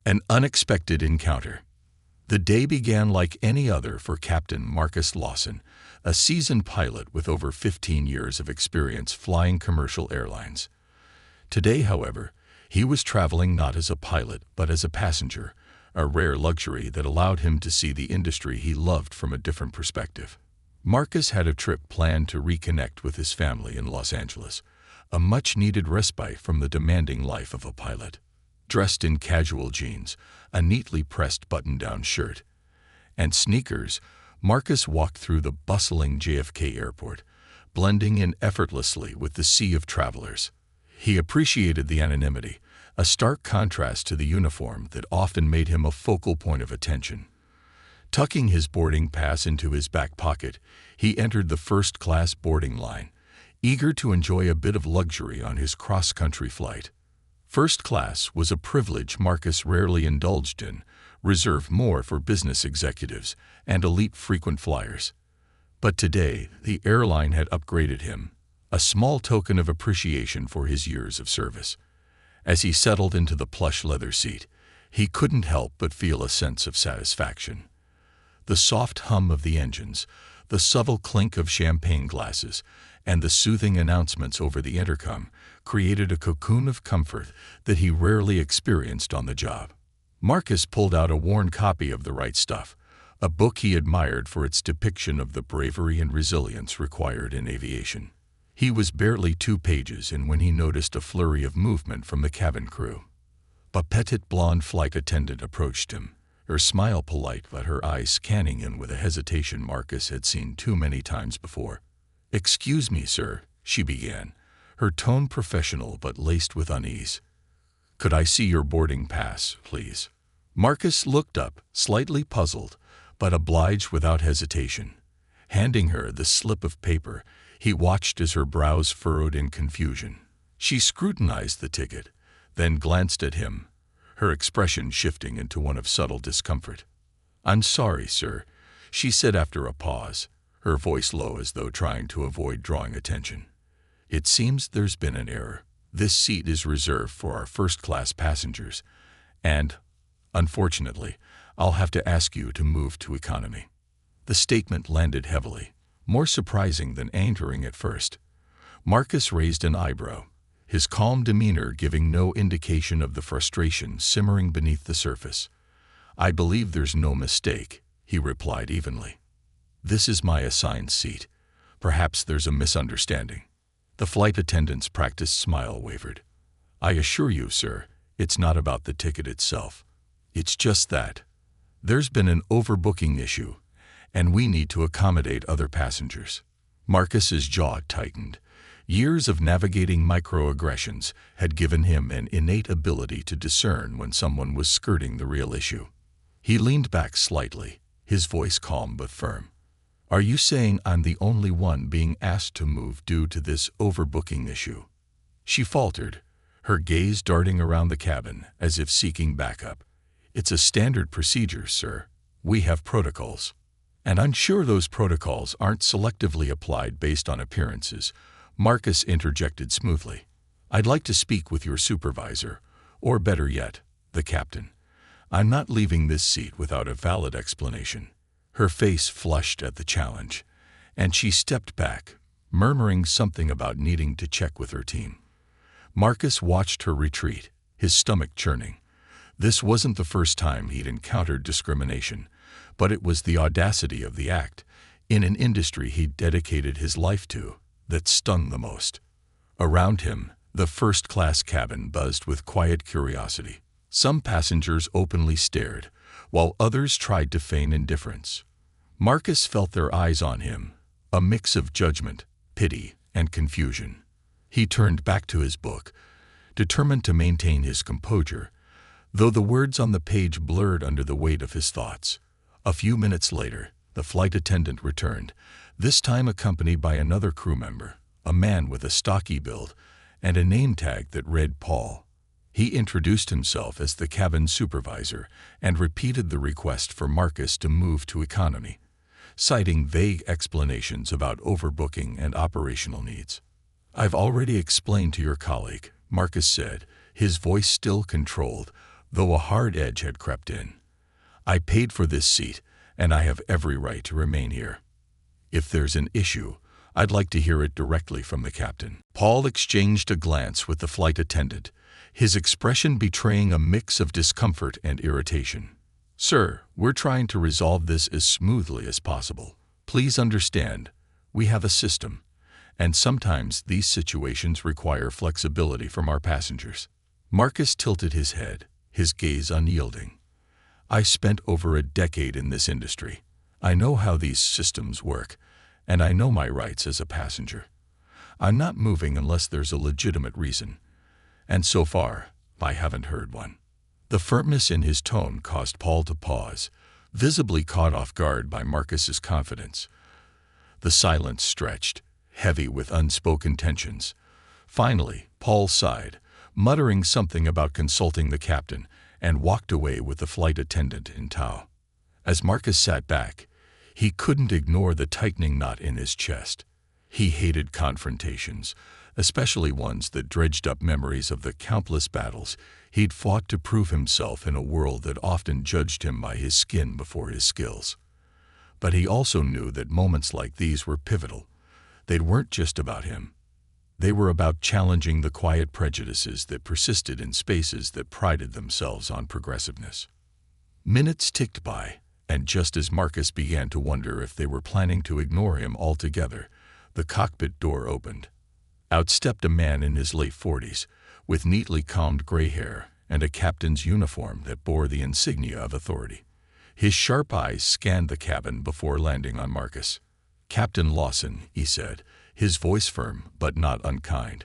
An unexpected encounter. The day began like any other for Captain Marcus Lawson, a seasoned pilot with over 15 years of experience flying commercial airlines. Today, however, he was traveling not as a pilot but as a passenger, a rare luxury that allowed him to see the industry he loved from a different perspective. Marcus had a trip planned to reconnect with his family in Los Angeles, a much-needed respite from the demanding life of a pilot. Dressed in casual jeans, a neatly pressed button-down shirt, and sneakers, Marcus walked through the bustling JFK airport, blending in effortlessly with the sea of travelers. He appreciated the anonymity, a stark contrast to the uniform that often made him a focal point of attention. Tucking his boarding pass into his back pocket, he entered the first-class boarding line, eager to enjoy a bit of luxury on his cross-country flight. First class was a privilege Marcus rarely indulged in, reserved more for business executives and elite frequent flyers. But today, the airline had upgraded him, a small token of appreciation for his years of service. As he settled into the plush leather seat, he couldn't help but feel a sense of satisfaction. The soft hum of the engines, the subtle clink of champagne glasses, and the soothing announcements over the intercom created a cocoon of comfort that he rarely experienced on the job. Marcus pulled out a worn copy of The Right Stuff, a book he admired for its depiction of the bravery and resilience required in aviation. He was barely 2 pages in when he noticed a flurry of movement from the cabin crew. A petite blonde flight attendant approached him, her smile polite but her eyes scanning him with a hesitation Marcus had seen too many times before. "Excuse me, sir," she began, her tone professional but laced with unease. "Could I see your boarding pass, please?" Marcus looked up, slightly puzzled, but obliged without hesitation. Handing her the slip of paper, he watched as her brows furrowed in confusion. She scrutinized the ticket, then glanced at him, her expression shifting into one of subtle discomfort. "I'm sorry, sir," she said after a pause, her voice low as though trying to avoid drawing attention. "It seems there's been an error. This seat is reserved for our first-class passengers, and, unfortunately, I'll have to ask you to move to economy." The statement landed heavily, more surprising than angering at first. Marcus raised an eyebrow, his calm demeanor giving no indication of the frustration simmering beneath the surface. "I believe there's no mistake," he replied evenly. "This is my assigned seat. Perhaps there's a misunderstanding." The flight attendant's practiced smile wavered. "I assure you, sir, it's not about the ticket itself. It's just that there's been an overbooking issue, and we need to accommodate other passengers." Marcus's jaw tightened. Years of navigating microaggressions had given him an innate ability to discern when someone was skirting the real issue. He leaned back slightly, his voice calm but firm. "Are you saying I'm the only one being asked to move due to this overbooking issue?" She faltered, her gaze darting around the cabin as if seeking backup. "It's a standard procedure, sir. We have protocols. And I'm sure those protocols aren't selectively applied based on appearances," Marcus interjected smoothly. "I'd like to speak with your supervisor, or better yet, the captain. I'm not leaving this seat without a valid explanation." Her face flushed at the challenge, and she stepped back, murmuring something about needing to check with her team. Marcus watched her retreat, his stomach churning. This wasn't the first time he'd encountered discrimination, but it was the audacity of the act, in an industry he'd dedicated his life to, that stung the most. Around him, the first-class cabin buzzed with quiet curiosity. Some passengers openly stared, while others tried to feign indifference. Marcus felt their eyes on him, a mix of judgment, pity, and confusion. He turned back to his book, determined to maintain his composure, though the words on the page blurred under the weight of his thoughts. A few minutes later, the flight attendant returned, this time accompanied by another crew member, a man with a stocky build and a name tag that read Paul. He introduced himself as the cabin supervisor and repeated the request for Marcus to move to economy, citing vague explanations about overbooking and operational needs. "I've already explained to your colleague," Marcus said, his voice still controlled, though a hard edge had crept in. "I paid for this seat, and I have every right to remain here. If there's an issue, I'd like to hear it directly from the captain." Paul exchanged a glance with the flight attendant, his expression betraying a mix of discomfort and irritation. "Sir, we're trying to resolve this as smoothly as possible. Please understand, we have a system, and sometimes these situations require flexibility from our passengers." Marcus tilted his head, his gaze unyielding. "I spent over a decade in this industry. I know how these systems work, and I know my rights as a passenger. I'm not moving unless there's a legitimate reason, and so far, I haven't heard one." The firmness in his tone caused Paul to pause, visibly caught off guard by Marcus's confidence. The silence stretched, heavy with unspoken tensions. Finally, Paul sighed, muttering something about consulting the captain, and walked away with the flight attendant in tow. As Marcus sat back, he couldn't ignore the tightening knot in his chest. He hated confrontations, especially ones that dredged up memories of the countless battles he'd fought to prove himself in a world that often judged him by his skin before his skills. But he also knew that moments like these were pivotal. They weren't just about him. They were about challenging the quiet prejudices that persisted in spaces that prided themselves on progressiveness. Minutes ticked by, and just as Marcus began to wonder if they were planning to ignore him altogether, the cockpit door opened. Out stepped a man in his late 40s, with neatly combed gray hair and a captain's uniform that bore the insignia of authority. His sharp eyes scanned the cabin before landing on Marcus. "Captain Lawson," he said, his voice firm but not unkind.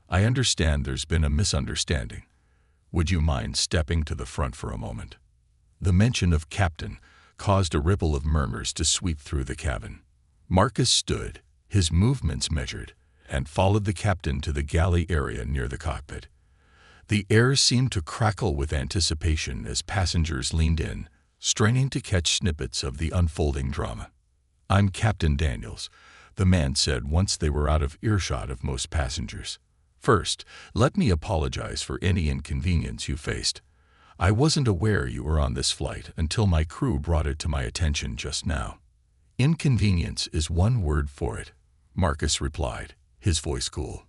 "I understand there's been a misunderstanding. Would you mind stepping to the front for a moment?" The mention of captain caused a ripple of murmurs to sweep through the cabin. Marcus stood, his movements measured, and followed the captain to the galley area near the cockpit. The air seemed to crackle with anticipation as passengers leaned in, straining to catch snippets of the unfolding drama. "I'm Captain Daniels," the man said once they were out of earshot of most passengers. "First, let me apologize for any inconvenience you faced. I wasn't aware you were on this flight until my crew brought it to my attention just now." "Inconvenience is one word for it," Marcus replied, his voice cool.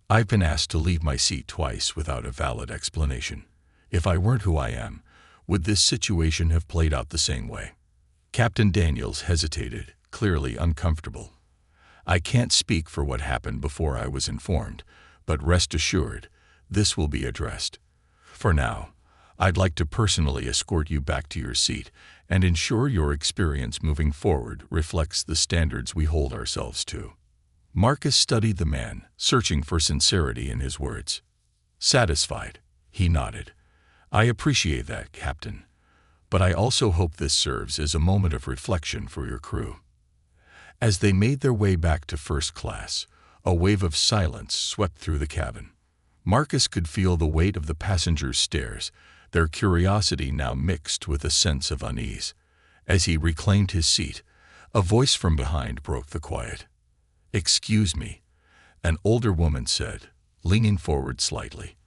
"I've been asked to leave my seat twice without a valid explanation. If I weren't who I am, would this situation have played out the same way?" Captain Daniels hesitated, clearly uncomfortable. "I can't speak for what happened before I was informed, but rest assured, this will be addressed. For now, I'd like to personally escort you back to your seat and ensure your experience moving forward reflects the standards we hold ourselves to." Marcus studied the man, searching for sincerity in his words. "Satisfied," he nodded. "I appreciate that, Captain. But I also hope this serves as a moment of reflection for your crew." As they made their way back to first class, a wave of silence swept through the cabin. Marcus could feel the weight of the passengers' stares, their curiosity now mixed with a sense of unease. As he reclaimed his seat, a voice from behind broke the quiet. "Excuse me," an older woman said, leaning forward slightly.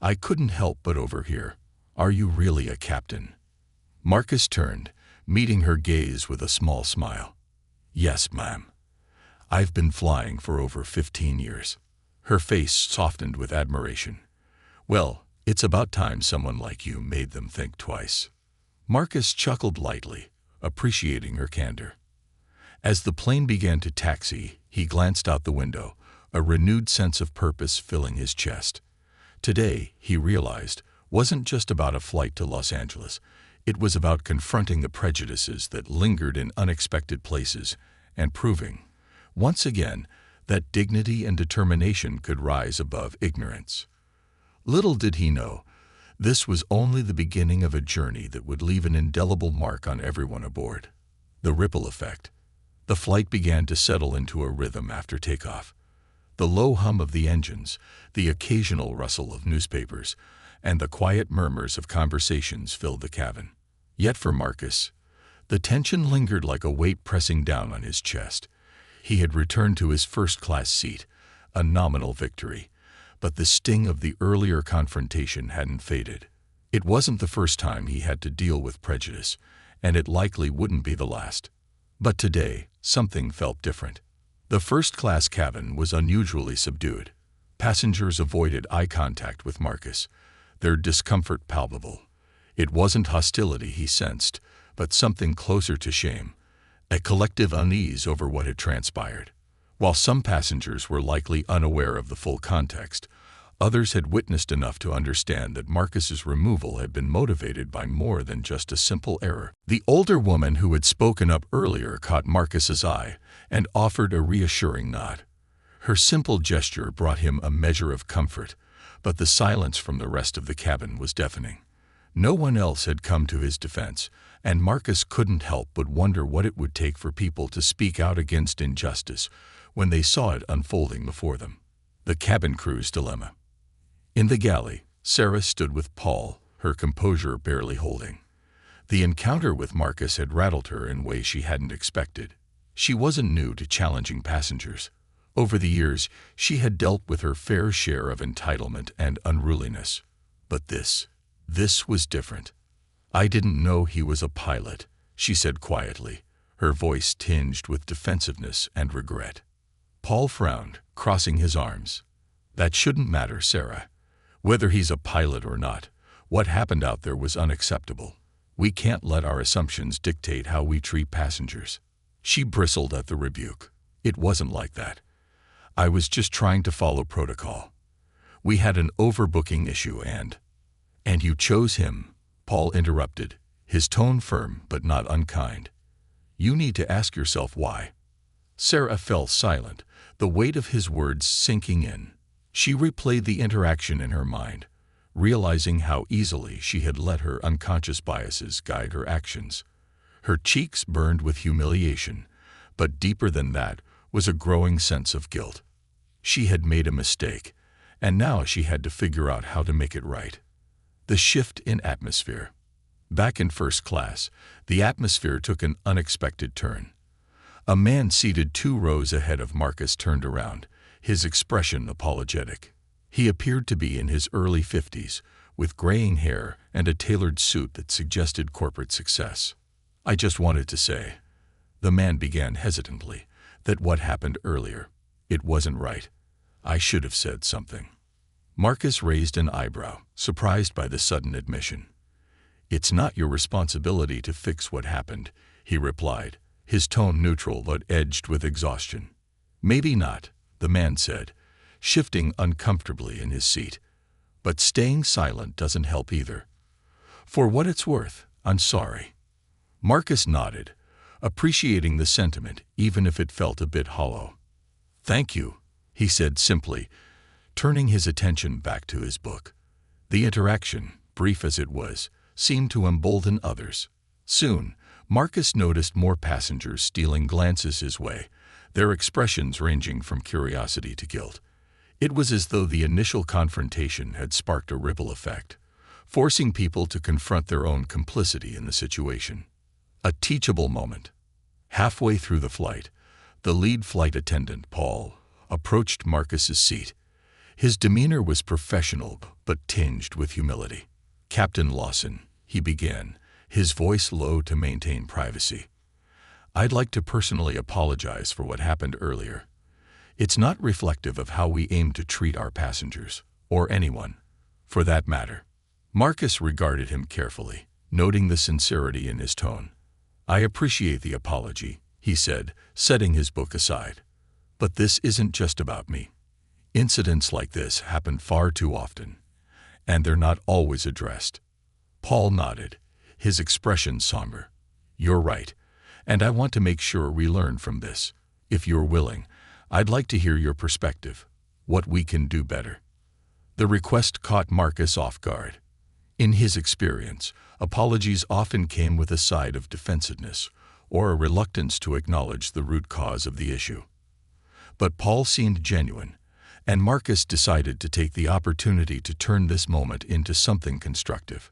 "I couldn't help but overhear. Are you really a captain?" Marcus turned, meeting her gaze with a small smile. "Yes, ma'am. I've been flying for over 15 years. Her face softened with admiration. "Well, it's about time someone like you made them think twice." Marcus chuckled lightly, appreciating her candor. As the plane began to taxi, he glanced out the window, a renewed sense of purpose filling his chest. Today, he realized, wasn't just about a flight to Los Angeles. It was about confronting the prejudices that lingered in unexpected places and proving, once again, that dignity and determination could rise above ignorance. Little did he know, this was only the beginning of a journey that would leave an indelible mark on everyone aboard. The ripple effect. The flight began to settle into a rhythm after takeoff. The low hum of the engines, the occasional rustle of newspapers, and the quiet murmurs of conversations filled the cabin. Yet for Marcus, the tension lingered like a weight pressing down on his chest. He had returned to his first-class seat, a nominal victory, but the sting of the earlier confrontation hadn't faded. It wasn't the first time he had to deal with prejudice, and it likely wouldn't be the last. But today, something felt different. The first-class cabin was unusually subdued. Passengers avoided eye contact with Marcus, their discomfort palpable. It wasn't hostility he sensed, but something closer to shame, a collective unease over what had transpired. While some passengers were likely unaware of the full context, others had witnessed enough to understand that Marcus's removal had been motivated by more than just a simple error. The older woman who had spoken up earlier caught Marcus's eye and offered a reassuring nod. Her simple gesture brought him a measure of comfort, but the silence from the rest of the cabin was deafening. No one else had come to his defense, and Marcus couldn't help but wonder what it would take for people to speak out against injustice when they saw it unfolding before them. The cabin crew's dilemma. In the galley, Sarah stood with Paul, her composure barely holding. The encounter with Marcus had rattled her in ways she hadn't expected. She wasn't new to challenging passengers. Over the years, she had dealt with her fair share of entitlement and unruliness. But this was different. "I didn't know he was a pilot," she said quietly, her voice tinged with defensiveness and regret. Paul frowned, crossing his arms. "That shouldn't matter, Sarah. Whether he's a pilot or not, what happened out there was unacceptable. We can't let our assumptions dictate how we treat passengers." She bristled at the rebuke. "It wasn't like that. I was just trying to follow protocol. We had an overbooking issue and you chose him," Paul interrupted, his tone firm but not unkind. "You need to ask yourself why." Sarah fell silent, the weight of his words sinking in. She replayed the interaction in her mind, realizing how easily she had let her unconscious biases guide her actions. Her cheeks burned with humiliation, but deeper than that was a growing sense of guilt. She had made a mistake, and now she had to figure out how to make it right. The shift in atmosphere. Back in first class, the atmosphere took an unexpected turn. A man seated 2 rows ahead of Marcus turned around, his expression apologetic. He appeared to be in his early 50s, with graying hair and a tailored suit that suggested corporate success. "I just wanted to say," the man began hesitantly, "that what happened earlier, it wasn't right. I should have said something." Marcus raised an eyebrow, surprised by the sudden admission. "It's not your responsibility to fix what happened," he replied, his tone neutral but edged with exhaustion. "Maybe not," the man said, shifting uncomfortably in his seat. "But staying silent doesn't help either. For what it's worth, I'm sorry." Marcus nodded, appreciating the sentiment even if it felt a bit hollow. "Thank you," he said simply, turning his attention back to his book. The interaction, brief as it was, seemed to embolden others. Soon, Marcus noticed more passengers stealing glances his way, their expressions ranging from curiosity to guilt. It was as though the initial confrontation had sparked a ripple effect, forcing people to confront their own complicity in the situation. A teachable moment. Halfway through the flight, the lead flight attendant, Paul, approached Marcus's seat. His demeanor was professional but tinged with humility. "Captain Lawson," he began, his voice low to maintain privacy. "I'd like to personally apologize for what happened earlier. It's not reflective of how we aim to treat our passengers, or anyone, for that matter." Marcus regarded him carefully, noting the sincerity in his tone. "I appreciate the apology," he said, setting his book aside. "But this isn't just about me. Incidents like this happen far too often, and they're not always addressed." Paul nodded, his expression somber. "You're right, and I want to make sure we learn from this. If you're willing, I'd like to hear your perspective, what we can do better." The request caught Marcus off guard. In his experience, apologies often came with a side of defensiveness or a reluctance to acknowledge the root cause of the issue. But Paul seemed genuine, and Marcus decided to take the opportunity to turn this moment into something constructive.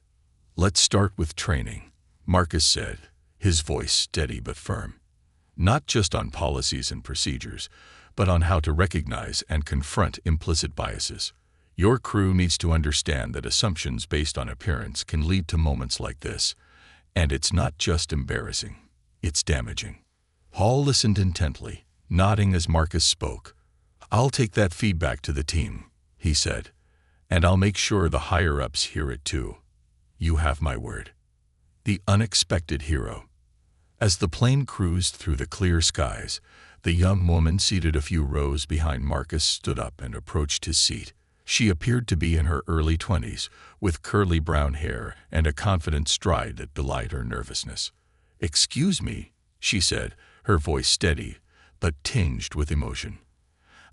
"Let's start with training," Marcus said, his voice steady but firm. "Not just on policies and procedures, but on how to recognize and confront implicit biases. Your crew needs to understand that assumptions based on appearance can lead to moments like this, and it's not just embarrassing, it's damaging. Hall listened intently, nodding as Marcus spoke. "I'll take that feedback to the team," he said, "and I'll make sure the higher-ups hear it too. You have my word." The unexpected hero. As the plane cruised through the clear skies, the young woman seated a few rows behind Marcus stood up and approached his seat. She appeared to be in her early 20s, with curly brown hair and a confident stride that belied her nervousness. "Excuse me," she said, her voice steady, but tinged with emotion.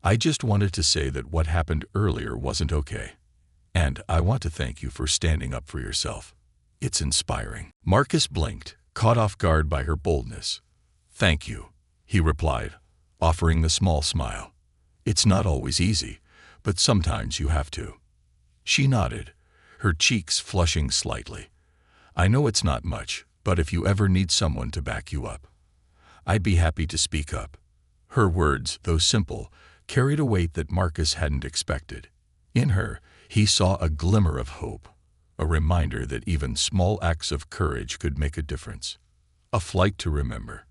"I just wanted to say that what happened earlier wasn't okay. And I want to thank you for standing up for yourself. It's inspiring." Marcus blinked, caught off guard by her boldness. "Thank you," he replied, offering a small smile. "It's not always easy, but sometimes you have to." She nodded, her cheeks flushing slightly. "I know it's not much, but if you ever need someone to back you up, I'd be happy to speak up." Her words, though simple, carried a weight that Marcus hadn't expected. In her, he saw a glimmer of hope, a reminder that even small acts of courage could make a difference. A flight to remember.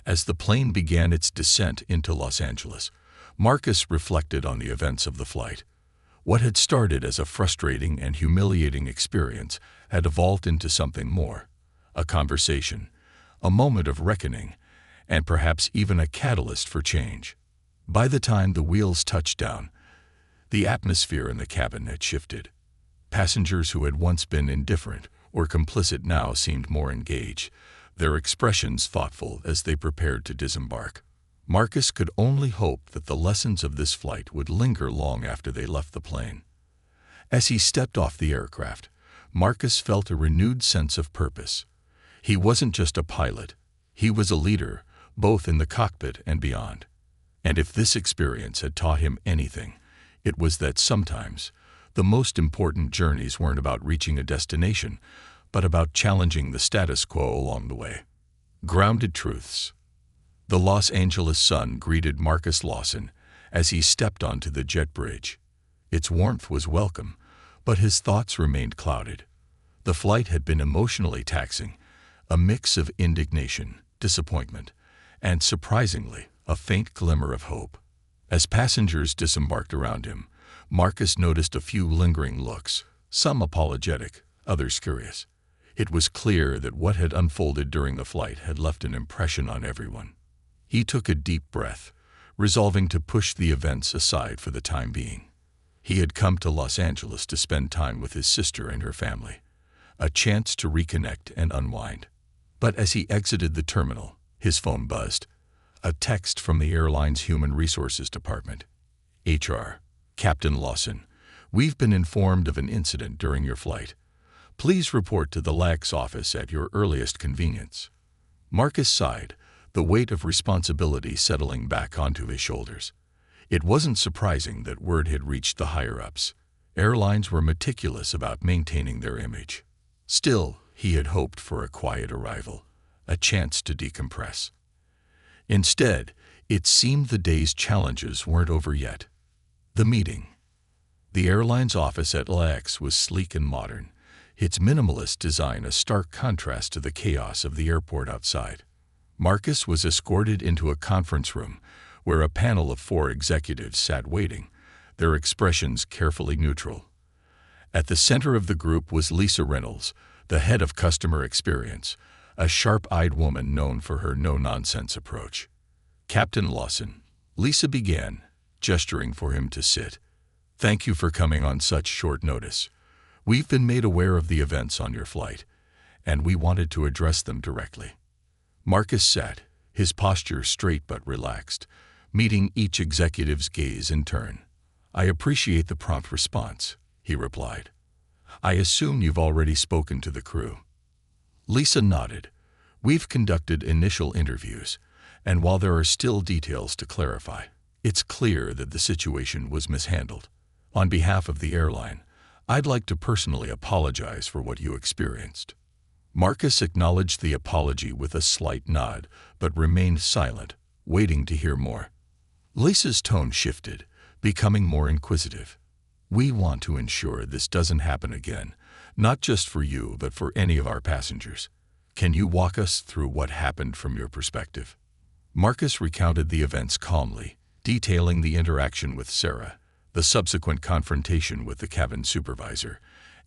As the plane began its descent into Los Angeles, Marcus reflected on the events of the flight. What had started as a frustrating and humiliating experience had evolved into something more, a conversation, a moment of reckoning, and perhaps even a catalyst for change. By the time the wheels touched down, the atmosphere in the cabin had shifted. Passengers who had once been indifferent or complicit now seemed more engaged, their expressions thoughtful as they prepared to disembark. Marcus could only hope that the lessons of this flight would linger long after they left the plane. As he stepped off the aircraft, Marcus felt a renewed sense of purpose. He wasn't just a pilot, he was a leader, both in the cockpit and beyond. And if this experience had taught him anything, it was that sometimes the most important journeys weren't about reaching a destination, but about challenging the status quo along the way. Grounded truths. The Los Angeles sun greeted Marcus Lawson as he stepped onto the jet bridge. Its warmth was welcome, but his thoughts remained clouded. The flight had been emotionally taxing, a mix of indignation, disappointment, and, surprisingly, a faint glimmer of hope. As passengers disembarked around him, Marcus noticed a few lingering looks, some apologetic, others curious. It was clear that what had unfolded during the flight had left an impression on everyone. He took a deep breath, resolving to push the events aside for the time being. He had come to Los Angeles to spend time with his sister and her family, a chance to reconnect and unwind. But as he exited the terminal, his phone buzzed. A text from the airline's Human Resources Department. "HR, Captain Lawson, we've been informed of an incident during your flight. Please report to the LAX office at your earliest convenience." Marcus sighed, the weight of responsibility settling back onto his shoulders. It wasn't surprising that word had reached the higher-ups. Airlines were meticulous about maintaining their image. Still, he had hoped for a quiet arrival, a chance to decompress. Instead, it seemed the day's challenges weren't over yet. The meeting. The airline's office at LAX was sleek and modern, its minimalist design a stark contrast to the chaos of the airport outside. Marcus was escorted into a conference room where a panel of 4 executives sat waiting, their expressions carefully neutral. At the center of the group was Lisa Reynolds, the head of customer experience, a sharp-eyed woman known for her no-nonsense approach. "Captain Lawson," Lisa began, gesturing for him to sit. "Thank you for coming on such short notice. We've been made aware of the events on your flight, and we wanted to address them directly." Marcus sat, his posture straight but relaxed, meeting each executive's gaze in turn. "I appreciate the prompt response," he replied. "I assume you've already spoken to the crew." Lisa nodded. "We've conducted initial interviews, and while there are still details to clarify, it's clear that the situation was mishandled. On behalf of the airline, I'd like to personally apologize for what you experienced." Marcus acknowledged the apology with a slight nod, but remained silent, waiting to hear more. Lisa's tone shifted, becoming more inquisitive. We want to ensure this doesn't happen again, not just for you, but for any of our passengers. Can you walk us through what happened from your perspective?" Marcus recounted the events calmly, detailing the interaction with Sarah, the subsequent confrontation with the cabin supervisor,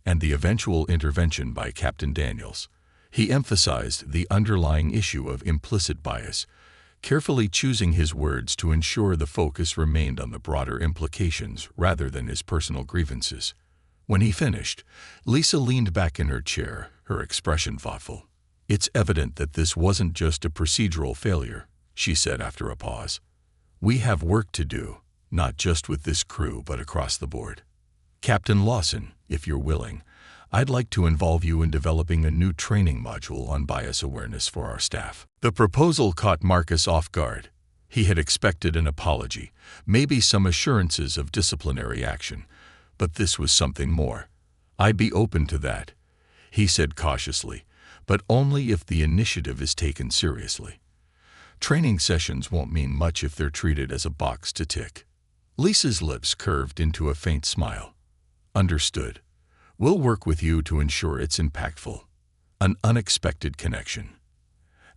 and the eventual intervention by Captain Daniels. He emphasized the underlying issue of implicit bias, carefully choosing his words to ensure the focus remained on the broader implications rather than his personal grievances. When he finished, Lisa leaned back in her chair, her expression thoughtful. "It's evident that this wasn't just a procedural failure," she said after a pause. "We have work to do, not just with this crew but across the board. Captain Lawson, if you're willing, I'd like to involve you in developing a new training module on bias awareness for our staff." The proposal caught Marcus off guard. He had expected an apology, maybe some assurances of disciplinary action, but this was something more. "I'd be open to that," he said cautiously, "but only if the initiative is taken seriously. Training sessions won't mean much if they're treated as a box to tick." Lisa's lips curved into a faint smile. "Understood. We'll work with you to ensure it's impactful." An unexpected connection.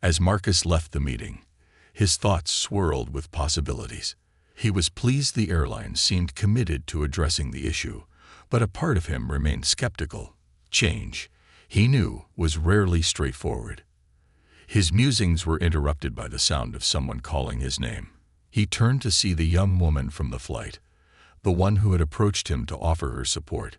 As Marcus left the meeting, his thoughts swirled with possibilities. He was pleased the airline seemed committed to addressing the issue, but a part of him remained skeptical. Change, he knew, was rarely straightforward. His musings were interrupted by the sound of someone calling his name. He turned to see the young woman from the flight, the one who had approached him to offer her support.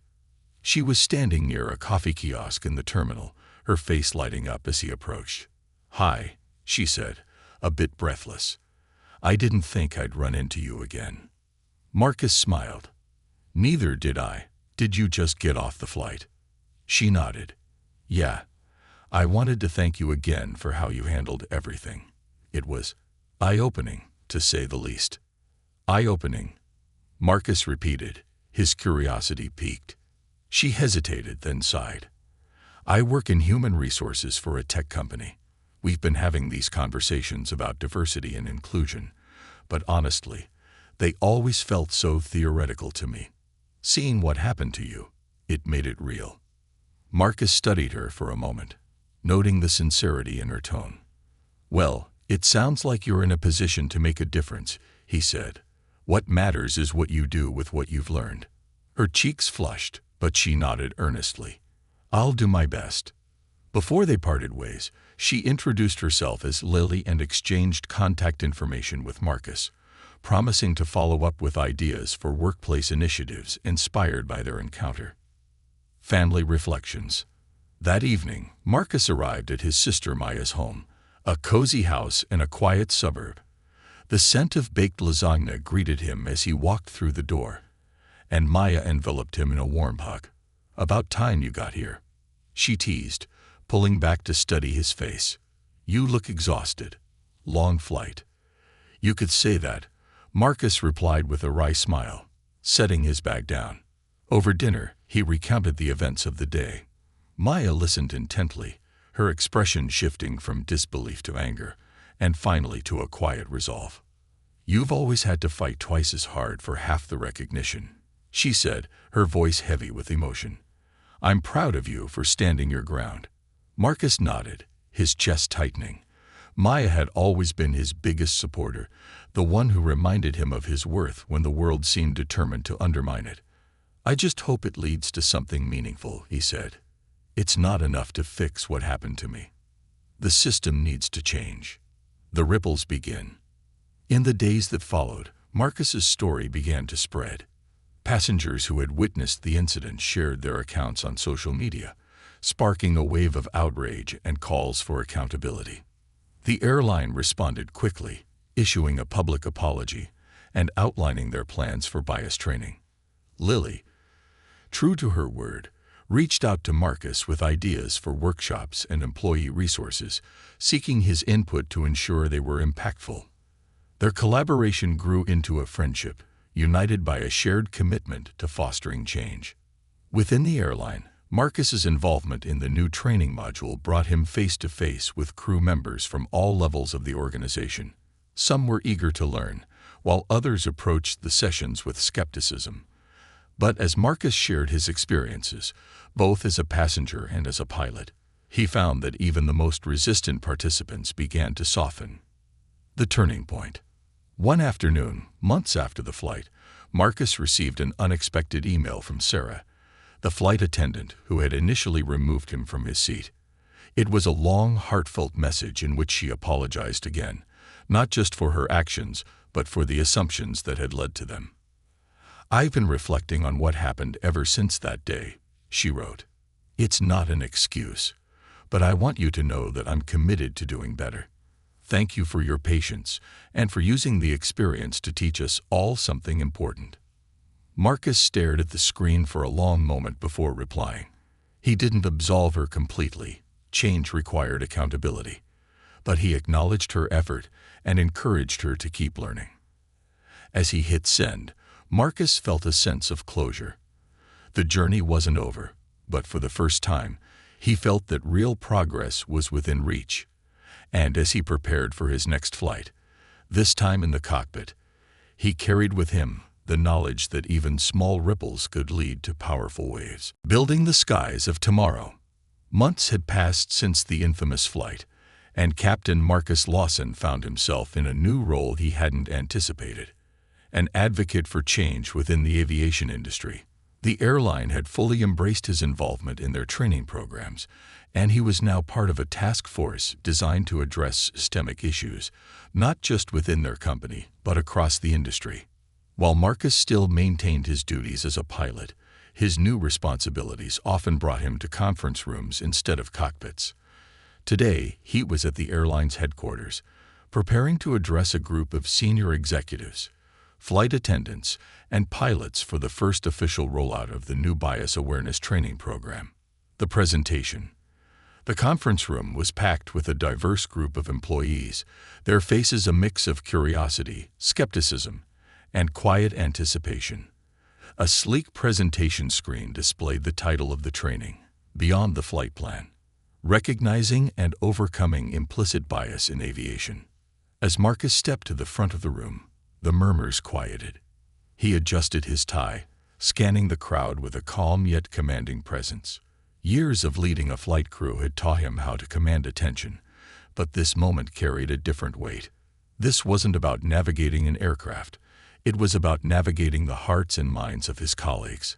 She was standing near a coffee kiosk in the terminal, her face lighting up as he approached. "Hi," she said, a bit breathless. "I didn't think I'd run into you again." Marcus smiled. "Neither did I. Did you just get off the flight?" She nodded. "Yeah. I wanted to thank you again for how you handled everything. It was eye-opening, to say the least." "Eye-opening," Marcus repeated, his curiosity piqued. She hesitated, then sighed. "I work in human resources for a tech company. We've been having these conversations about diversity and inclusion, but honestly, they always felt so theoretical to me. Seeing what happened to you, it made it real." Marcus studied her for a moment, noting the sincerity in her tone. "Well, it sounds like you're in a position to make a difference," he said. "What matters is what you do with what you've learned." Her cheeks flushed, but she nodded earnestly. "I'll do my best." Before they parted ways, she introduced herself as Lily and exchanged contact information with Marcus, promising to follow up with ideas for workplace initiatives inspired by their encounter. Family reflections. That evening, Marcus arrived at his sister Maya's home, a cozy house in a quiet suburb. The scent of baked lasagna greeted him as he walked through the door, and Maya enveloped him in a warm hug. "About time you got here," she teased, pulling back to study his face. "You look exhausted. Long flight." "You could say that," Marcus replied with a wry smile, setting his bag down. Over dinner, he recounted the events of the day. Maya listened intently, her expression shifting from disbelief to anger, and finally to a quiet resolve. "You've always had to fight twice as hard for half the recognition," she said, her voice heavy with emotion. "I'm proud of you for standing your ground." Marcus nodded, his chest tightening. Maya had always been his biggest supporter, the one who reminded him of his worth when the world seemed determined to undermine it. "I just hope it leads to something meaningful," he said. "It's not enough to fix what happened to me. The system needs to change." The ripples begin. In the days that followed, Marcus's story began to spread. Passengers who had witnessed the incident shared their accounts on social media, sparking a wave of outrage and calls for accountability. The airline responded quickly, issuing a public apology and outlining their plans for bias training. Lily, true to her word, reached out to Marcus with ideas for workshops and employee resources, seeking his input to ensure they were impactful. Their collaboration grew into a friendship, united by a shared commitment to fostering change. Within the airline, Marcus's involvement in the new training module brought him face-to-face with crew members from all levels of the organization. Some were eager to learn, while others approached the sessions with skepticism. But as Marcus shared his experiences, both as a passenger and as a pilot, he found that even the most resistant participants began to soften. The turning point. One afternoon, months after the flight, Marcus received an unexpected email from Sarah, the flight attendant who had initially removed him from his seat. It was a long, heartfelt message in which she apologized again, not just for her actions, but for the assumptions that had led to them. "I've been reflecting on what happened ever since that day," she wrote. "It's not an excuse, but I want you to know that I'm committed to doing better. Thank you for your patience and for using the experience to teach us all something important." Marcus stared at the screen for a long moment before replying. He didn't absolve her completely. Change required accountability. But he acknowledged her effort and encouraged her to keep learning. As he hit send, Marcus felt a sense of closure. The journey wasn't over, but for the first time, he felt that real progress was within reach. And as he prepared for his next flight, this time in the cockpit, he carried with him the knowledge that even small ripples could lead to powerful waves. Building the skies of tomorrow. Months had passed since the infamous flight, and Captain Marcus Lawson found himself in a new role he hadn't anticipated: an advocate for change within the aviation industry. The airline had fully embraced his involvement in their training programs, and he was now part of a task force designed to address systemic issues, not just within their company, but across the industry. While Marcus still maintained his duties as a pilot, his new responsibilities often brought him to conference rooms instead of cockpits. Today, he was at the airline's headquarters, preparing to address a group of senior executives, flight attendants, and pilots for the first official rollout of the new bias awareness training program. The presentation. The conference room was packed with a diverse group of employees, their faces a mix of curiosity, skepticism, and quiet anticipation. A sleek presentation screen displayed the title of the training, Beyond the Flight Plan: Recognizing and Overcoming Implicit Bias in Aviation. As Marcus stepped to the front of the room, the murmurs quieted. He adjusted his tie, scanning the crowd with a calm yet commanding presence. Years of leading a flight crew had taught him how to command attention, but this moment carried a different weight. This wasn't about navigating an aircraft. It was about navigating the hearts and minds of his colleagues.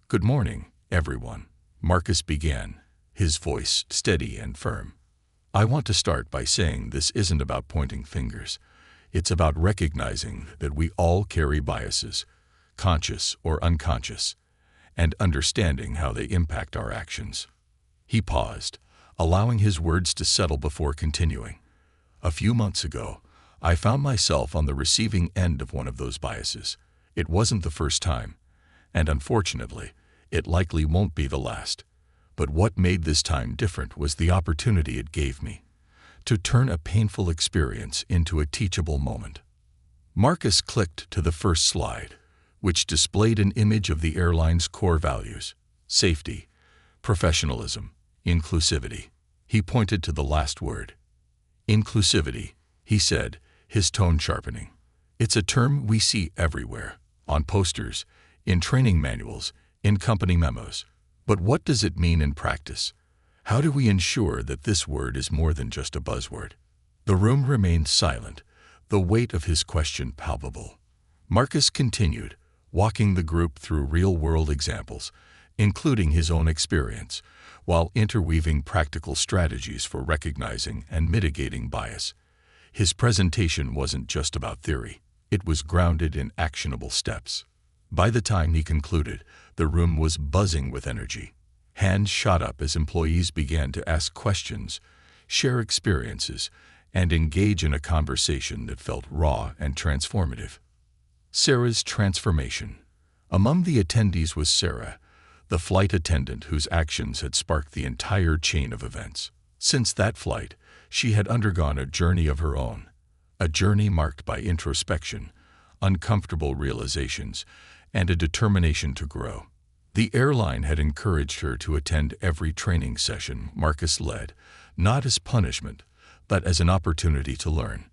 "Good morning, everyone," Marcus began, his voice steady and firm. "I want to start by saying this isn't about pointing fingers. It's about recognizing that we all carry biases, conscious or unconscious, and understanding how they impact our actions." He paused, allowing his words to settle before continuing. "A few months ago, I found myself on the receiving end of one of those biases. It wasn't the first time, and unfortunately, it likely won't be the last. But what made this time different was the opportunity it gave me to turn a painful experience into a teachable moment." Marcus clicked to the first slide, which displayed an image of the airline's core values: safety, professionalism, inclusivity. He pointed to the last word. "Inclusivity," he said, his tone sharpening. "It's a term we see everywhere, on posters, in training manuals, in company memos. But what does it mean in practice? How do we ensure that this word is more than just a buzzword?" The room remained silent, the weight of his question palpable. Marcus continued, walking the group through real-world examples, including his own experience, while interweaving practical strategies for recognizing and mitigating bias. His presentation wasn't just about theory. It was grounded in actionable steps. By the time he concluded, the room was buzzing with energy. Hands shot up as employees began to ask questions, share experiences, and engage in a conversation that felt raw and transformative. Sarah's transformation. Among the attendees was Sarah, the flight attendant whose actions had sparked the entire chain of events. Since that flight, she had undergone a journey of her own, a journey marked by introspection, uncomfortable realizations, and a determination to grow. The airline had encouraged her to attend every training session Marcus led, not as punishment, but as an opportunity to learn.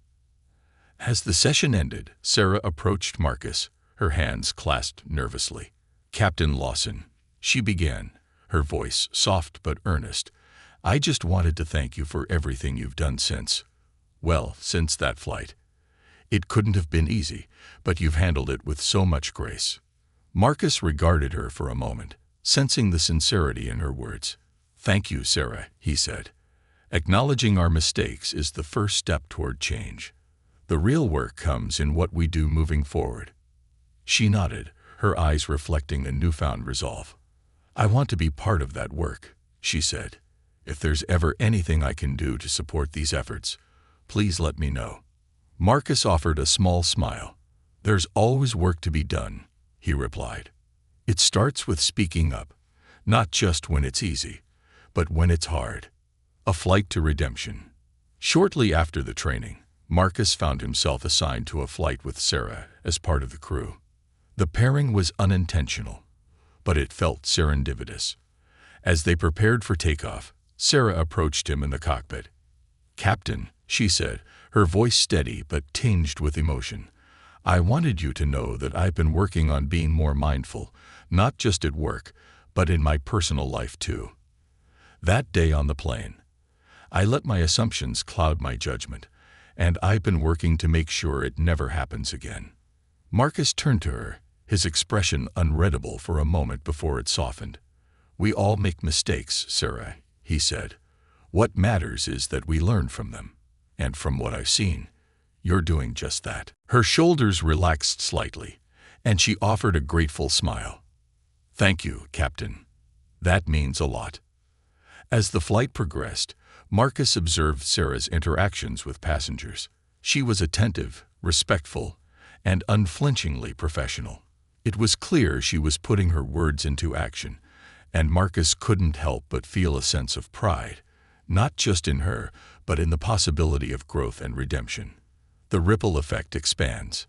As the session ended, Sarah approached Marcus, her hands clasped nervously. Captain Lawson, she began, her voice soft but earnest, I just wanted to thank you for everything you've done since that flight. It couldn't have been easy, but you've handled it with so much grace. Marcus regarded her for a moment, sensing the sincerity in her words. Thank you, Sarah, he said. Acknowledging our mistakes is the first step toward change. The real work comes in what we do moving forward. She nodded, her eyes reflecting a newfound resolve. I want to be part of that work, she said. If there's ever anything I can do to support these efforts, please let me know. Marcus offered a small smile. There's always work to be done, he replied. It starts with speaking up, not just when it's easy, but when it's hard. A flight to redemption. Shortly after the training, Marcus found himself assigned to a flight with Sarah as part of the crew. The pairing was unintentional, but it felt serendipitous. As they prepared for takeoff, Sarah approached him in the cockpit. Captain, she said, her voice steady but tinged with emotion, I wanted you to know that I've been working on being more mindful, not just at work, but in my personal life too. That day on the plane, I let my assumptions cloud my judgment, and I've been working to make sure it never happens again. Marcus turned to her, his expression unreadable for a moment before it softened. We all make mistakes, Sarah, he said. What matters is that we learn from them. And from what I've seen, you're doing just that. Her shoulders relaxed slightly, and she offered a grateful smile. Thank you, Captain. That means a lot. As the flight progressed, Marcus observed Sarah's interactions with passengers. She was attentive, respectful, and unflinchingly professional. It was clear she was putting her words into action, and Marcus couldn't help but feel a sense of pride, not just in her, but in the possibility of growth and redemption. The ripple effect expands.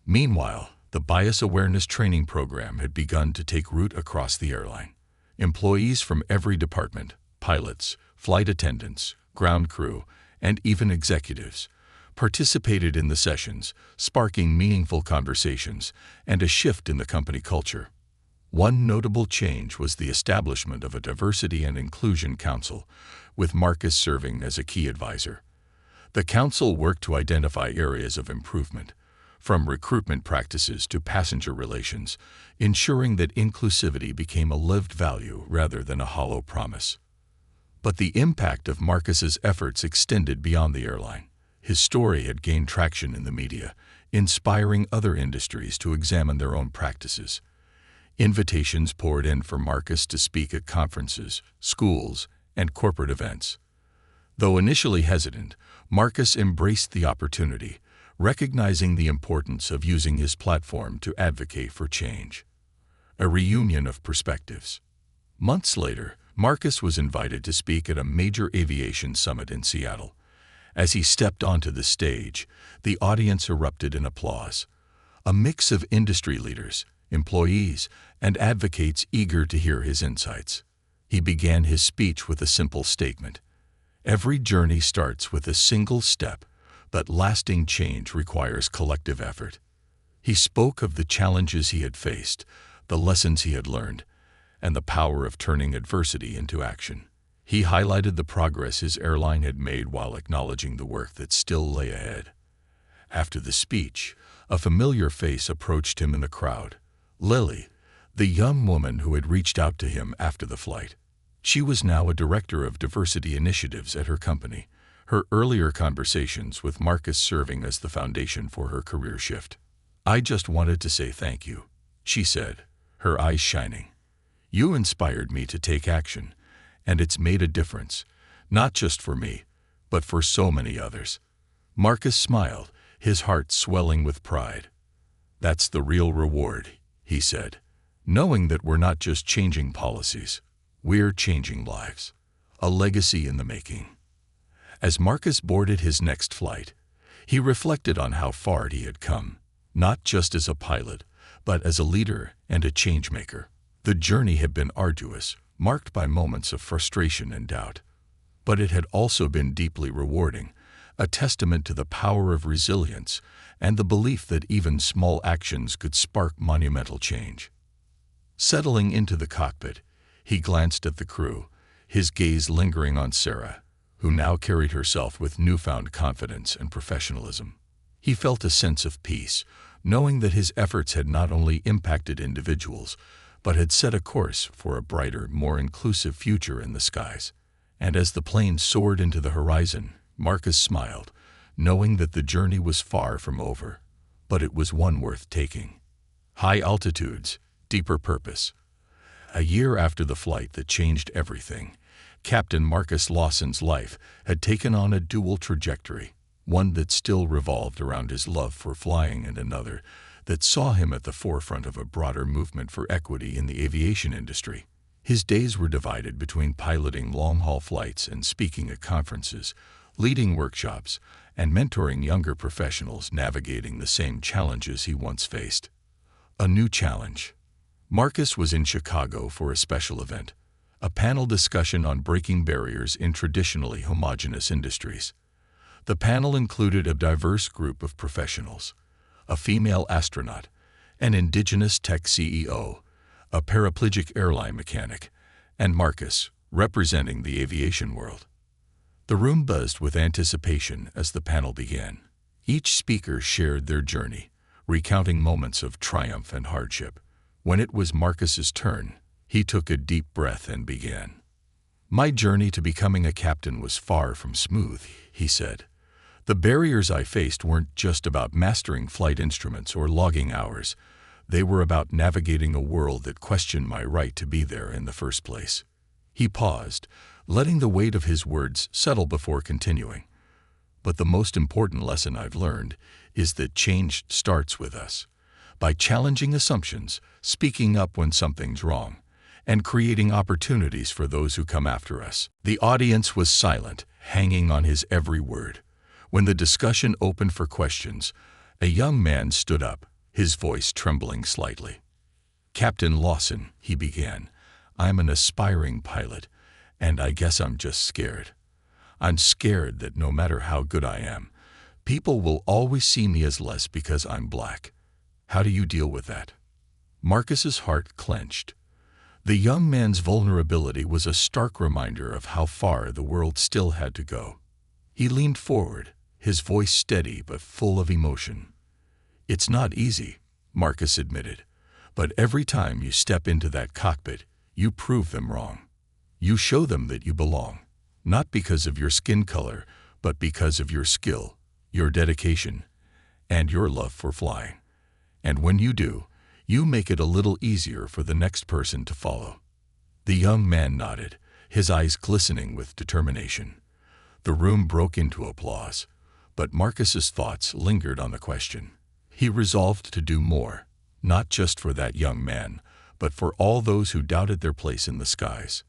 Meanwhile, the bias awareness training program had begun to take root across the airline. Employees from every department, pilots, flight attendants, ground crew, and even executives, participated in the sessions, sparking meaningful conversations and a shift in the company culture. One notable change was the establishment of a Diversity and Inclusion Council, with Marcus serving as a key advisor. The council worked to identify areas of improvement, from recruitment practices to passenger relations, ensuring that inclusivity became a lived value rather than a hollow promise. But the impact of Marcus's efforts extended beyond the airline. His story had gained traction in the media, inspiring other industries to examine their own practices. Invitations poured in for Marcus to speak at conferences, schools, and corporate events. Though initially hesitant, Marcus embraced the opportunity, recognizing the importance of using his platform to advocate for change. A reunion of perspectives. Months later, Marcus was invited to speak at a major aviation summit in Seattle. As he stepped onto the stage, the audience erupted in applause. A mix of industry leaders, employees, and advocates eager to hear his insights. He began his speech with a simple statement. Every journey starts with a single step, but lasting change requires collective effort. He spoke of the challenges he had faced, the lessons he had learned, and the power of turning adversity into action. He highlighted the progress his airline had made while acknowledging the work that still lay ahead. After the speech, a familiar face approached him in the crowd. Lily, the young woman who had reached out to him after the flight. She was now a director of diversity initiatives at her company, her earlier conversations with Marcus serving as the foundation for her career shift. I just wanted to say thank you, she said, her eyes shining. You inspired me to take action, and it's made a difference, not just for me, but for so many others. Marcus smiled, his heart swelling with pride. That's the real reward, he said, knowing that we're not just changing policies, we're changing lives, a legacy in the making. As Marcus boarded his next flight, he reflected on how far he had come, not just as a pilot, but as a leader and a changemaker. The journey had been arduous, marked by moments of frustration and doubt. But it had also been deeply rewarding, a testament to the power of resilience and the belief that even small actions could spark monumental change. Settling into the cockpit, he glanced at the crew, his gaze lingering on Sarah, who now carried herself with newfound confidence and professionalism. He felt a sense of peace, knowing that his efforts had not only impacted individuals, but had set a course for a brighter, more inclusive future in the skies. And as the plane soared into the horizon, Marcus smiled, knowing that the journey was far from over, but it was one worth taking. High altitudes, deeper purpose. A year after the flight that changed everything, Captain Marcus Lawson's life had taken on a dual trajectory, one that still revolved around his love for flying and another that saw him at the forefront of a broader movement for equity in the aviation industry. His days were divided between piloting long-haul flights and speaking at conferences, leading workshops, and mentoring younger professionals navigating the same challenges he once faced. A new challenge. Marcus was in Chicago for a special event, a panel discussion on breaking barriers in traditionally homogeneous industries. The panel included a diverse group of professionals: a female astronaut, an indigenous tech CEO, a paraplegic airline mechanic, and Marcus, representing the aviation world. The room buzzed with anticipation as the panel began. Each speaker shared their journey, recounting moments of triumph and hardship. When it was Marcus's turn, he took a deep breath and began. "My journey to becoming a captain was far from smooth," he said. "The barriers I faced weren't just about mastering flight instruments or logging hours. They were about navigating a world that questioned my right to be there in the first place." He paused, letting the weight of his words settle before continuing. "But the most important lesson I've learned is that change starts with us. By challenging assumptions, speaking up when something's wrong, and creating opportunities for those who come after us." The audience was silent, hanging on his every word. When the discussion opened for questions, a young man stood up, his voice trembling slightly. "Captain Lawson," he began, "I'm an aspiring pilot, and I guess I'm just scared. I'm scared that no matter how good I am, people will always see me as less because I'm black. How do you deal with that?" Marcus's heart clenched. The young man's vulnerability was a stark reminder of how far the world still had to go. He leaned forward, his voice steady but full of emotion. "It's not easy," Marcus admitted, "but every time you step into that cockpit, you prove them wrong. You show them that you belong, not because of your skin color, but because of your skill, your dedication, and your love for flying. And when you do, you make it a little easier for the next person to follow." The young man nodded, his eyes glistening with determination. The room broke into applause, but Marcus's thoughts lingered on the question. He resolved to do more, not just for that young man, but for all those who doubted their place in the skies.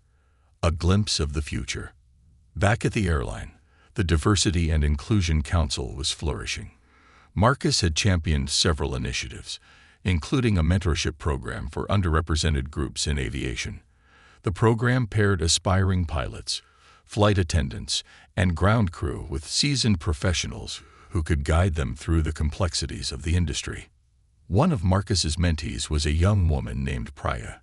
A glimpse of the future. Back at the airline, the Diversity and Inclusion Council was flourishing. Marcus had championed several initiatives, including a mentorship program for underrepresented groups in aviation. The program paired aspiring pilots, flight attendants, and ground crew with seasoned professionals who could guide them through the complexities of the industry. One of Marcus's mentees was a young woman named Priya,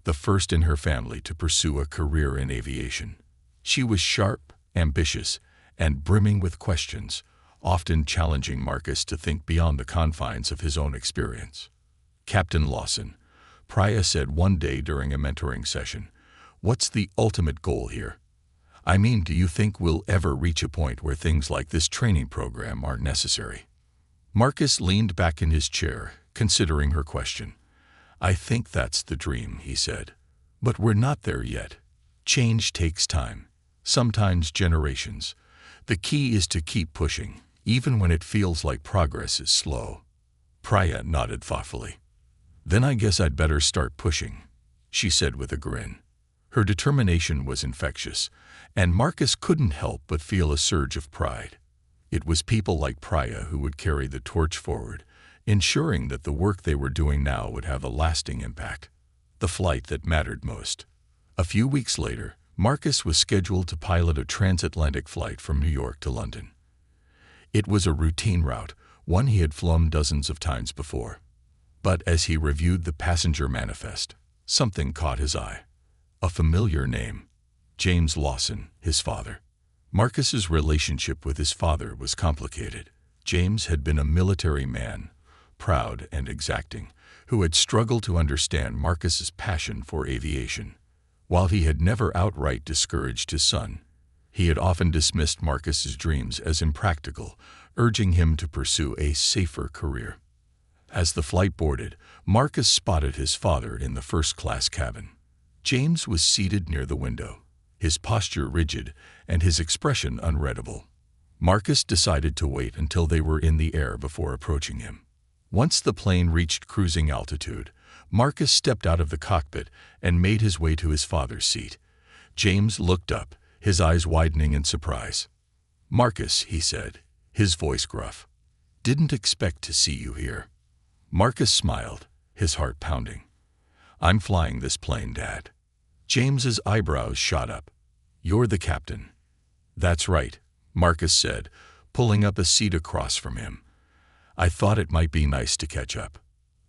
the first in her family to pursue a career in aviation. She was sharp, ambitious, and brimming with questions, often challenging Marcus to think beyond the confines of his own experience. "Captain Lawson," Priya said one day during a mentoring session, "what's the ultimate goal here? I mean, do you think we'll ever reach a point where things like this training program aren't necessary?" Marcus leaned back in his chair, considering her question. "I think that's the dream," he said. "But we're not there yet. Change takes time, sometimes generations. The key is to keep pushing, even when it feels like progress is slow." Priya nodded thoughtfully. "Then I guess I'd better start pushing," she said with a grin. Her determination was infectious, and Marcus couldn't help but feel a surge of pride. It was people like Priya who would carry the torch forward, ensuring that the work they were doing now would have a lasting impact. The flight that mattered most. A few weeks later, Marcus was scheduled to pilot a transatlantic flight from New York to London. It was a routine route, one he had flown dozens of times before. But as he reviewed the passenger manifest, something caught his eye. A familiar name. James Lawson, his father. Marcus's relationship with his father was complicated. James had been a military man, proud and exacting, who had struggled to understand Marcus's passion for aviation. While he had never outright discouraged his son, he had often dismissed Marcus's dreams as impractical, urging him to pursue a safer career. As the flight boarded, Marcus spotted his father in the first-class cabin. James was seated near the window, his posture rigid and his expression unreadable. Marcus decided to wait until they were in the air before approaching him. Once the plane reached cruising altitude, Marcus stepped out of the cockpit and made his way to his father's seat. James looked up, his eyes widening in surprise. "Marcus," he said, his voice gruff. "Didn't expect to see you here." Marcus smiled, his heart pounding. "I'm flying this plane, Dad." James's eyebrows shot up. "You're the captain." "That's right," Marcus said, pulling up a seat across from him. "I thought it might be nice to catch up."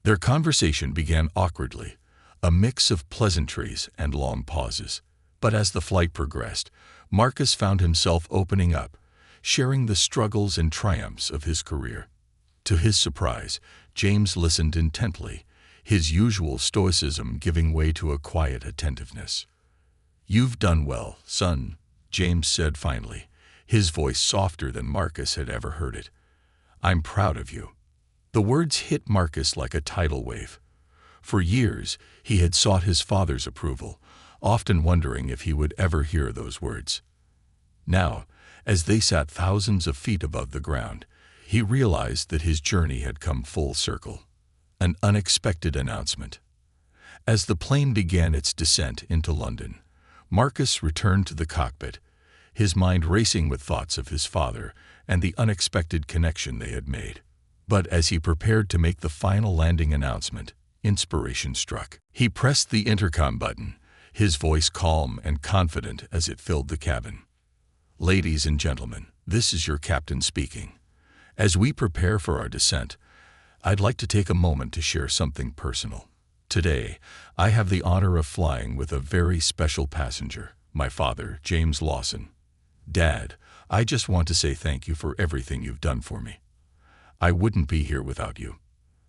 Their conversation began awkwardly, a mix of pleasantries and long pauses. But as the flight progressed, Marcus found himself opening up, sharing the struggles and triumphs of his career. To his surprise, James listened intently, his usual stoicism giving way to a quiet attentiveness. "You've done well, son," James said finally, his voice softer than Marcus had ever heard it. "I'm proud of you." The words hit Marcus like a tidal wave. For years, he had sought his father's approval, often wondering if he would ever hear those words. Now, as they sat thousands of feet above the ground, he realized that his journey had come full circle. An unexpected announcement. As the plane began its descent into London, Marcus returned to the cockpit, his mind racing with thoughts of his father and the unexpected connection they had made. But as he prepared to make the final landing announcement, inspiration struck. He pressed the intercom button, his voice calm and confident as it filled the cabin. "Ladies and gentlemen, this is your captain speaking. As we prepare for our descent, I'd like to take a moment to share something personal. Today, I have the honor of flying with a very special passenger, my father, James Lawson. Dad, I just want to say thank you for everything you've done for me. I wouldn't be here without you."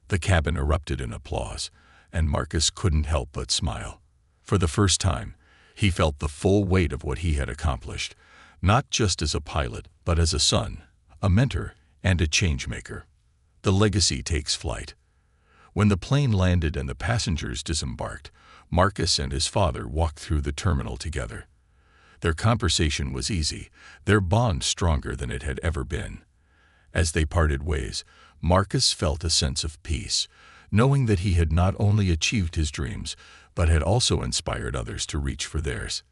The cabin erupted in applause, and Marcus couldn't help but smile. For the first time, he felt the full weight of what he had accomplished, not just as a pilot, but as a son, a mentor, and a change-maker. The legacy takes flight. When the plane landed and the passengers disembarked, Marcus and his father walked through the terminal together. Their conversation was easy, their bond stronger than it had ever been. As they parted ways, Marcus felt a sense of peace, knowing that he had not only achieved his dreams, but had also inspired others to reach for theirs.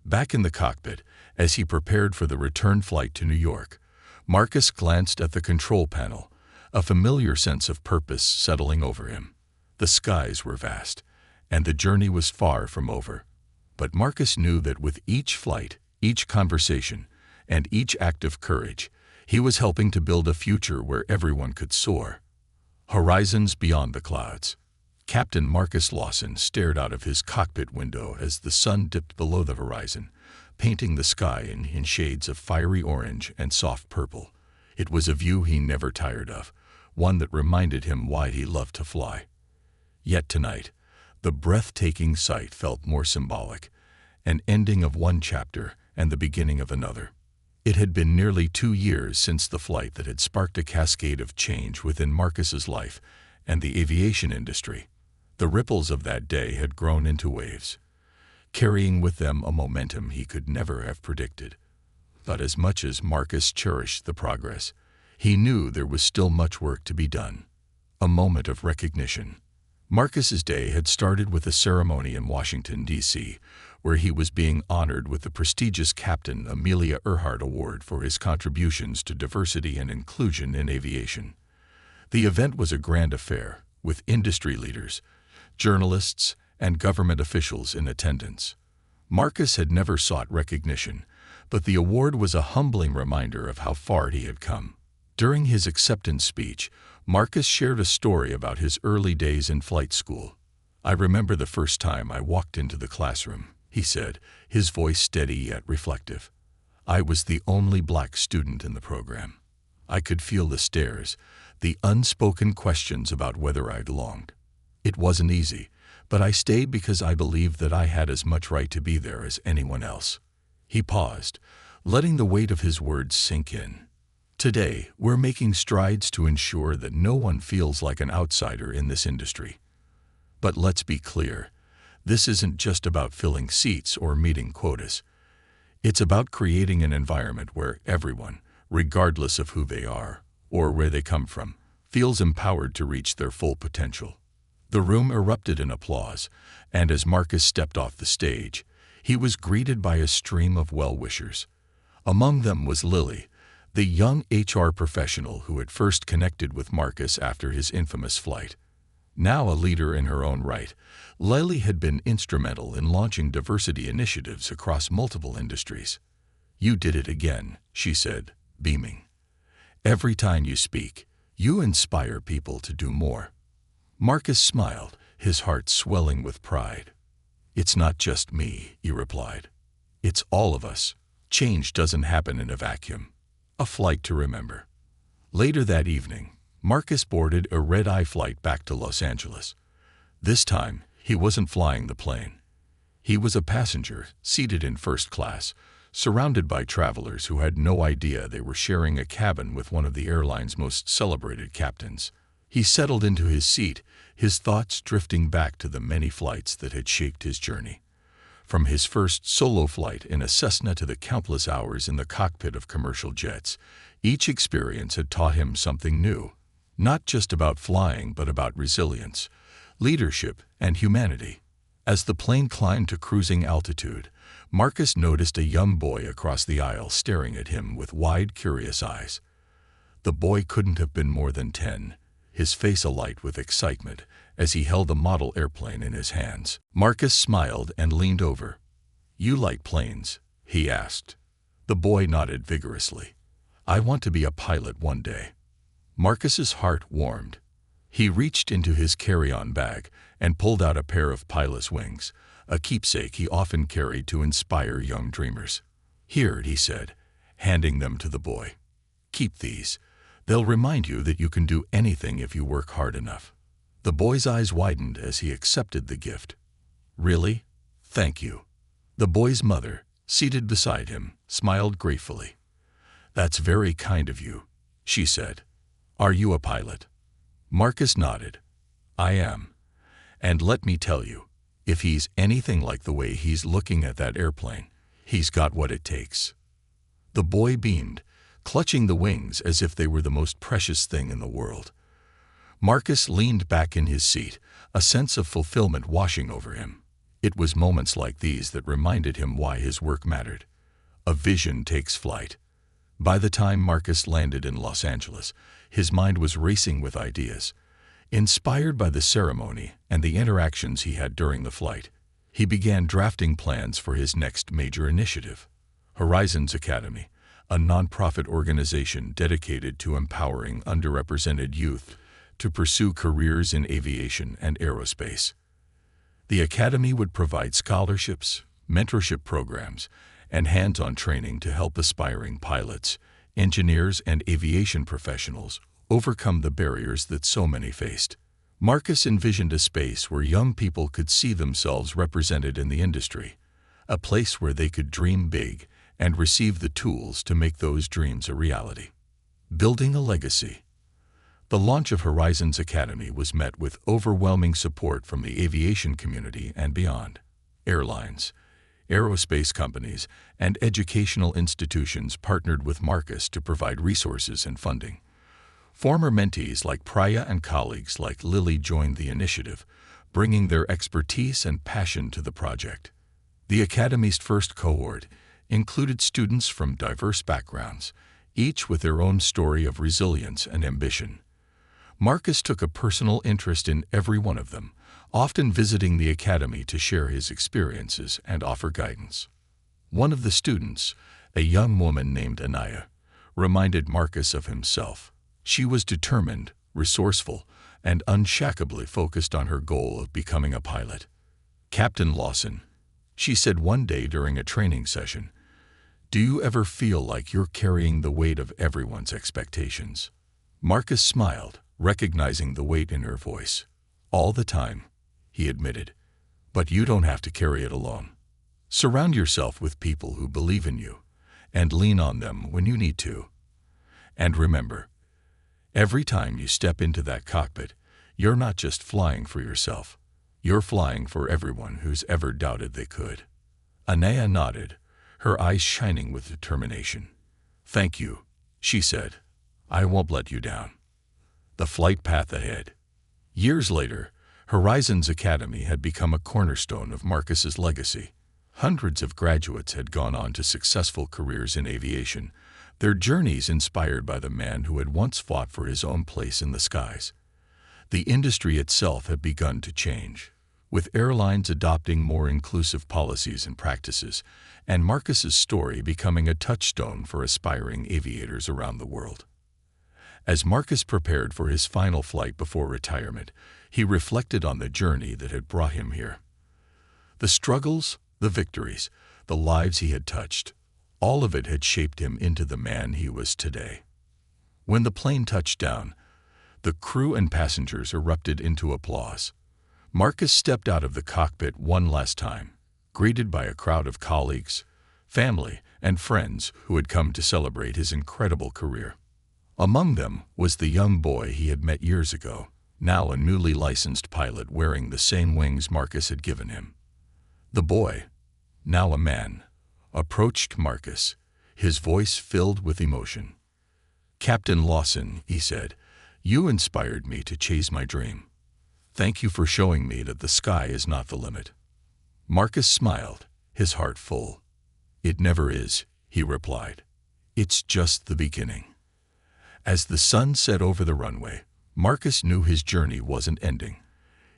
Back in the cockpit, as he prepared for the return flight to New York, Marcus glanced at the control panel, a familiar sense of purpose settling over him. The skies were vast, and the journey was far from over. But Marcus knew that with each flight, each conversation, and each act of courage, he was helping to build a future where everyone could soar. Horizons beyond the clouds. Captain Marcus Lawson stared out of his cockpit window as the sun dipped below the horizon, painting the sky in shades of fiery orange and soft purple. It was a view he never tired of, one that reminded him why he loved to fly. Yet tonight, the breathtaking sight felt more symbolic, an ending of one chapter and the beginning of another. It had been nearly 2 years since the flight that had sparked a cascade of change within Marcus's life and the aviation industry. The ripples of that day had grown into waves, carrying with them a momentum he could never have predicted. But as much as Marcus cherished the progress, he knew there was still much work to be done. A moment of recognition. Marcus's day had started with a ceremony in Washington, D.C., where he was being honored with the prestigious Captain Amelia Earhart Award for his contributions to diversity and inclusion in aviation. The event was a grand affair, with industry leaders, journalists, and government officials in attendance. Marcus had never sought recognition, but the award was a humbling reminder of how far he had come. During his acceptance speech, Marcus shared a story about his early days in flight school. "I remember the first time I walked into the classroom," he said, his voice steady yet reflective. "I was the only black student in the program. I could feel the stares, the unspoken questions about whether I belonged. It wasn't easy, but I stayed because I believed that I had as much right to be there as anyone else." He paused, letting the weight of his words sink in. "Today, we're making strides to ensure that no one feels like an outsider in this industry. But let's be clear, this isn't just about filling seats or meeting quotas. It's about creating an environment where everyone, regardless of who they are or where they come from, feels empowered to reach their full potential." The room erupted in applause, and as Marcus stepped off the stage, he was greeted by a stream of well-wishers. Among them was Lily, the young HR professional who had first connected with Marcus after his infamous flight. Now a leader in her own right, Lily had been instrumental in launching diversity initiatives across multiple industries. "You did it again," she said, beaming. "Every time you speak, you inspire people to do more." Marcus smiled, his heart swelling with pride. "It's not just me," he replied. "It's all of us. Change doesn't happen in a vacuum." A flight to remember. Later that evening, Marcus boarded a red-eye flight back to Los Angeles. This time, he wasn't flying the plane. He was a passenger, seated in first class, surrounded by travelers who had no idea they were sharing a cabin with one of the airline's most celebrated captains. He settled into his seat, his thoughts drifting back to the many flights that had shaped his journey. From his first solo flight in a Cessna to the countless hours in the cockpit of commercial jets, each experience had taught him something new. Not just about flying, but about resilience, leadership, and humanity. As the plane climbed to cruising altitude, Marcus noticed a young boy across the aisle staring at him with wide, curious eyes. The boy couldn't have been more than 10, his face alight with excitement as he held a model airplane in his hands. Marcus smiled and leaned over. "You like planes?" he asked. The boy nodded vigorously. "I want to be a pilot one day." Marcus's heart warmed. He reached into his carry-on bag and pulled out a pair of pilot's wings, a keepsake he often carried to inspire young dreamers. "Here," he said, handing them to the boy. "Keep these. They'll remind you that you can do anything if you work hard enough." The boy's eyes widened as he accepted the gift. "Really? Thank you." The boy's mother, seated beside him, smiled gratefully. "That's very kind of you," she said. "Are you a pilot?" Marcus nodded. "I am. And let me tell you, if he's anything like the way he's looking at that airplane, he's got what it takes." The boy beamed, clutching the wings as if they were the most precious thing in the world. Marcus leaned back in his seat, a sense of fulfillment washing over him. It was moments like these that reminded him why his work mattered. A vision takes flight. By the time Marcus landed in Los Angeles, his mind was racing with ideas. Inspired by the ceremony and the interactions he had during the flight, he began drafting plans for his next major initiative. Horizons Academy, a nonprofit organization dedicated to empowering underrepresented youth to pursue careers in aviation and aerospace. The academy would provide scholarships, mentorship programs, and hands-on training to help aspiring pilots, engineers, and aviation professionals overcome the barriers that so many faced. Marcus envisioned a space where young people could see themselves represented in the industry, a place where they could dream big and receive the tools to make those dreams a reality. Building a legacy. The launch of Horizons Academy was met with overwhelming support from the aviation community and beyond. Airlines, aerospace companies, and educational institutions partnered with Marcus to provide resources and funding. Former mentees like Priya and colleagues like Lily joined the initiative, bringing their expertise and passion to the project. The Academy's first cohort included students from diverse backgrounds, each with their own story of resilience and ambition. Marcus took a personal interest in every one of them, often visiting the Academy to share his experiences and offer guidance. One of the students, a young woman named Anaya, reminded Marcus of himself. She was determined, resourceful, and unshackably focused on her goal of becoming a pilot. "Captain Lawson," she said one day during a training session, "do you ever feel like you're carrying the weight of everyone's expectations?" Marcus smiled, recognizing the weight in her voice. "All the time," he admitted. "But you don't have to carry it alone. Surround yourself with people who believe in you, and lean on them when you need to. And remember, every time you step into that cockpit, you're not just flying for yourself. You're flying for everyone who's ever doubted they could." Anaya nodded, her eyes shining with determination. "Thank you," she said. "I won't let you down." The flight path ahead. Years later, Horizons Academy had become a cornerstone of Marcus's legacy. Hundreds of graduates had gone on to successful careers in aviation, their journeys inspired by the man who had once fought for his own place in the skies. The industry itself had begun to change, with airlines adopting more inclusive policies and practices, and Marcus's story becoming a touchstone for aspiring aviators around the world. As Marcus prepared for his final flight before retirement, he reflected on the journey that had brought him here. The struggles, the victories, the lives he had touched, all of it had shaped him into the man he was today. When the plane touched down, the crew and passengers erupted into applause. Marcus stepped out of the cockpit one last time, greeted by a crowd of colleagues, family, and friends who had come to celebrate his incredible career. Among them was the young boy he had met years ago, now a newly licensed pilot wearing the same wings Marcus had given him. The boy, now a man, approached Marcus, his voice filled with emotion. "Captain Lawson," he said, "you inspired me to chase my dream. Thank you for showing me that the sky is not the limit." Marcus smiled, his heart full. "It never is," he replied. "It's just the beginning." As the sun set over the runway, Marcus knew his journey wasn't ending.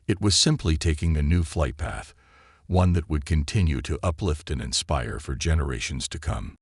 It was simply taking a new flight path, one that would continue to uplift and inspire for generations to come.